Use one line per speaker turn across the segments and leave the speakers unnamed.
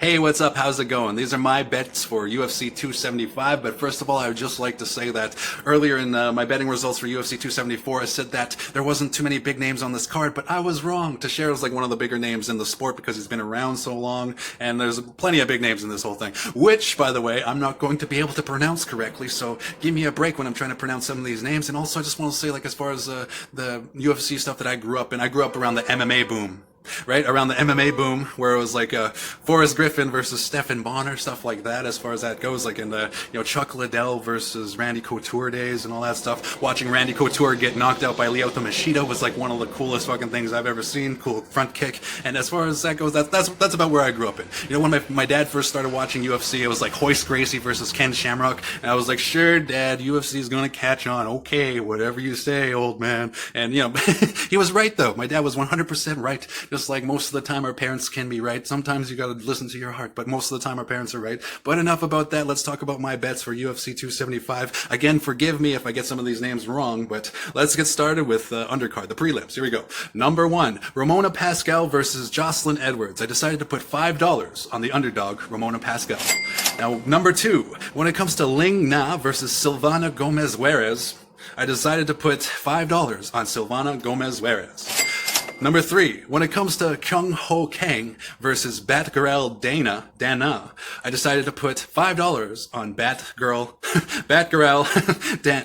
Hey, what's up? How's it going? These are my bets for UFC 275, but first of all, I would just like to say that earlier in my betting results for UFC 274, I said that there wasn't too many big names on this card, but I was wrong. Teixeira is like one of the bigger names in the sport because he's been around so long, and there's plenty of big names in this whole thing, which, by the way, I'm not going to be able to pronounce correctly, so give me a break when I'm trying to pronounce some of these names. And also, I just want to say, like, as far as the UFC stuff that I grew up in, I grew up around the MMA boom. Right around the MMA boom, where it was like Forrest Griffin versus Stephen Bonner, stuff like that. As far as that goes, like in the Chuck Liddell versus Randy Couture days and all that stuff. Watching Randy Couture get knocked out by Lyoto Machida was like one of the coolest fucking things I've ever seen. Cool front kick. And as far as that goes, that's about where I grew up in. When my dad first started watching UFC, it was like Hoist Gracie versus Ken Shamrock, and I was like, sure, Dad, UFC is gonna catch on. Okay, whatever you say, old man. And he was right though. My dad was 100% right. Just like most of the time our parents can be right. Sometimes you gotta listen to your heart, but most of the time our parents are right. But enough about that. Let's talk about my bets for UFC 275. Again, forgive me if I get some of these names wrong, but let's get started with the undercard, the prelims. Here we go. Number 1, Ramona Pascal versus Jocelyn Edwards. I decided to put $5 on the underdog, Ramona Pascal. Now, number 2, when it comes to Ling Na versus Silvana Gomez-Juarez, I decided to put $5 on Silvana Gomez-Juarez. Number 3, when it comes to Kyung Ho Kang versus Batgirl Dana, I decided to put $5 on Batgirl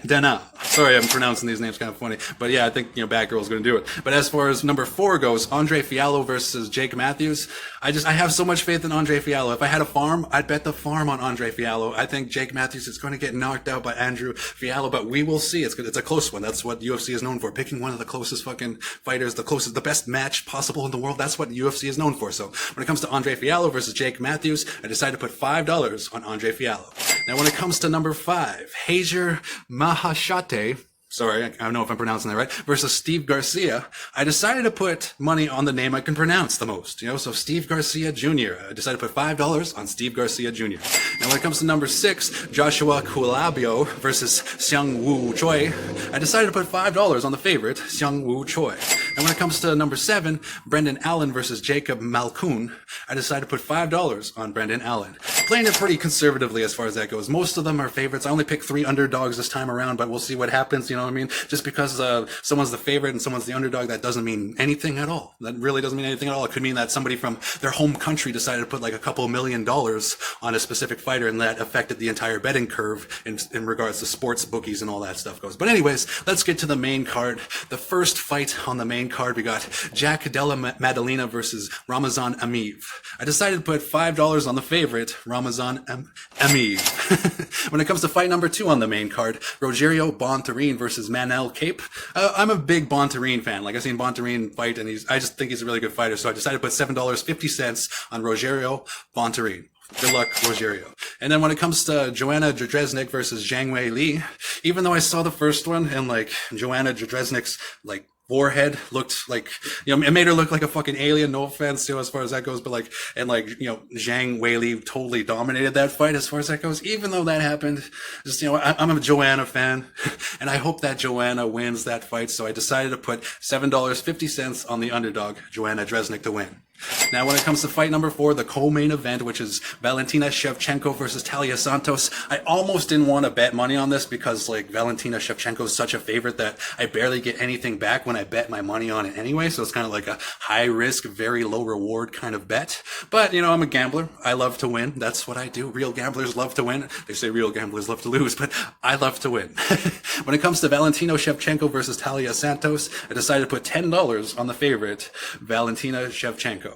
Dana. Sorry, I'm pronouncing these names kind of funny, but yeah, I think Batgirl's going to do it. But as far as number 4 goes, Andre Fiallo versus Jake Matthews, I have so much faith in Andre Fiallo. If I had a farm, I'd bet the farm on Andre Fiallo. I think Jake Matthews is going to get knocked out by Andrew Fiallo, but we will see. It's a close one. That's what UFC is known for, picking one of the closest fucking fighters, the best match possible in the world. That's what UFC is known for. So when it comes to Andre Fiallo versus Jake Matthews, I decided to put $5 on Andre Fiallo. Now when it comes to number 5, Hajer Mahashate, sorry, I don't know if I'm pronouncing that right, versus Steve Garcia, I decided to put money on the name I can pronounce the most. So Steve Garcia Jr. I decided to put $5 on Steve Garcia Jr. Now when it comes to number 6, Joshua Kulabio versus Seung Woo Choi, I decided to put $5 on the favorite, Seung Woo Choi. And when it comes to number 7, Brendan Allen versus Jacob Malkoun, I decided to put $5 on Brendan Allen. Playing it pretty conservatively as far as that goes. Most of them are favorites. I only picked 3 underdogs this time around, but we'll see what happens, you know what I mean? Just because someone's the favorite and someone's the underdog, that doesn't mean anything at all. That really doesn't mean anything at all. It could mean that somebody from their home country decided to put like a couple $1 million on a specific fighter, and that affected the entire betting curve in regards to sports bookies and all that stuff goes. But anyways, let's get to the main card. The first fight on the main card, we got Jack Della Maddalena versus Ramazan Ameev. I decided to put $5 on the favorite, Ramazan Ameev. When it comes to fight number 2 on the main card, Rogerio Bontorin versus Manel Cape. I'm a big Bontorin fan. Like, I've seen Bontorin fight, and I just think he's a really good fighter. So I decided to put $7.50 on Rogerio Bontorin. Good luck, Rogerio. And then when it comes to Joanna Jędrzejczyk versus Zhang Wei Li, even though I saw the first one and like Joanna Jędrzejczyk's like forehead looked like, it made her look like a fucking alien, no offense as far as that goes, but Zhang Weili totally dominated that fight as far as that goes. Even though that happened, just, I'm a Joanna fan, and I hope that Joanna wins that fight, so I decided to put $7.50 on the underdog, Joanna Jędrzejczyk, to win. Now, when it comes to fight number 4, the co-main event, which is Valentina Shevchenko versus Talia Santos, I almost didn't want to bet money on this because, Valentina Shevchenko is such a favorite that I barely get anything back when I bet my money on it anyway, so it's kind of like a high-risk, very low-reward kind of bet. But, I'm a gambler. I love to win. That's what I do. Real gamblers love to win. They say real gamblers love to lose, but I love to win. When it comes to Valentino Shevchenko versus Talia Santos, I decided to put $10 on the favorite, Valentina Shevchenko.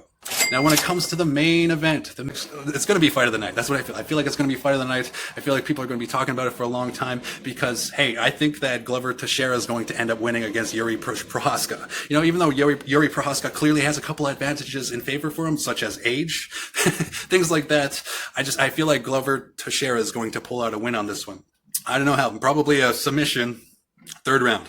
Now, when it comes to the main event, it's going to be fight of the night. That's what I feel. I feel like it's going to be fight of the night. I feel like people are going to be talking about it for a long time because, hey, I think that Glover Teixeira is going to end up winning against Yuri Prochazka. Even though Yuri Prochazka clearly has a couple advantages in favor for him, such as age, things like that, I feel like Glover Teixeira is going to pull out a win on this one. I don't know how. Probably a submission, 3rd round.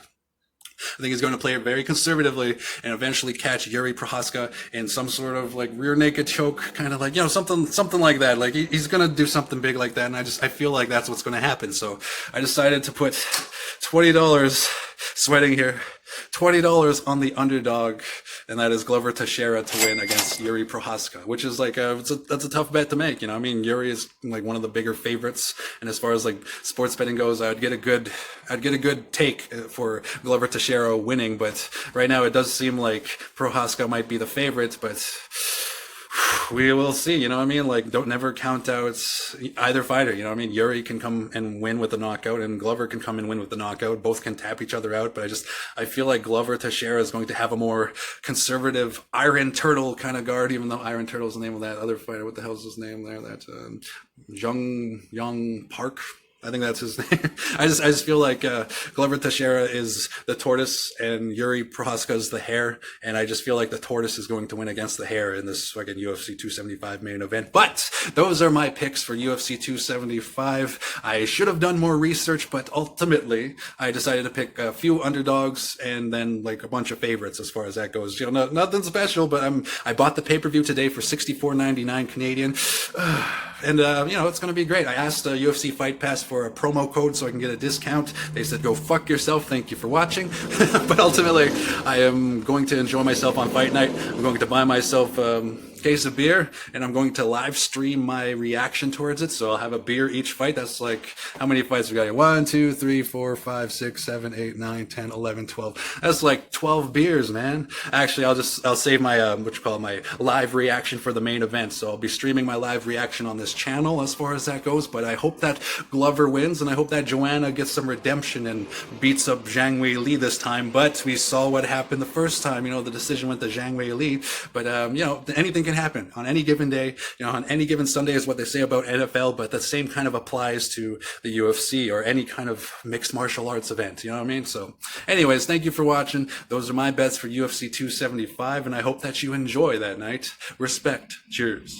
I think he's going to play it very conservatively and eventually catch Yuri Prochazka in some sort of rear naked choke, kind of something like that. He's going to do something big like that, and I feel like that's what's going to happen. So I decided to put $20, sweating here, $20 on the underdog, and that is Glover Teixeira to win against Yuri Prohaska, which is like that's a tough bet to make. You know, I mean, Yuri is like one of the bigger favorites, and as far as like sports betting goes, I'd get a good take for Glover Teixeira winning, but right now it does seem like Prohaska might be the favorite, but we will see. You know what I mean? Like, don't never count out either fighter. You know what I mean? Yuri can come and win with the knockout, and Glover can come and win with the knockout. Both can tap each other out, but I feel like Glover Teixeira is going to have a more conservative Iron Turtle kind of guard, even though Iron Turtle is the name of that other fighter. What the hell's his name there? That Young Park. I think that's his name. I just feel like Glover Teixeira is the tortoise and Yuri Prohaska is the hare, and I just feel like the tortoise is going to win against the hare in this fucking UFC 275 main event. But those are my picks for UFC 275. I should have done more research, but ultimately I decided to pick a few underdogs and then like a bunch of favorites as far as that goes. You know, nothing special, but I bought the pay-per-view today for $64.99 Canadian. And, you know, it's going to be great. I asked UFC Fight Pass for a promo code so I can get a discount. They said, go fuck yourself. Thank you for watching. But ultimately, I am going to enjoy myself on fight night. I'm going to buy myself case of beer, and I'm going to live stream my reaction towards it. So I'll have a beer each fight. That's like, how many fights we got here? 1, 2, 3, 4, 5, 6, 7, 8, 9, 10, 11, 12. That's like 12 beers, man. Actually, I'll save my, my live reaction for the main event. So I'll be streaming my live reaction on this channel as far as that goes. But I hope that Glover wins, and I hope that Joanna gets some redemption and beats up Zhang Wei Li this time. But we saw what happened the first time. You know, the decision went to Zhang Wei Li. But, you know, anything can happen on any given day. You know, on any given Sunday is what they say about NFL, but the same kind of applies to the UFC or any kind of mixed martial arts event. You know what I mean? So anyways, thank you for watching. Those are my bets for UFC 275, and I hope that you enjoy that night. Respect. Cheers.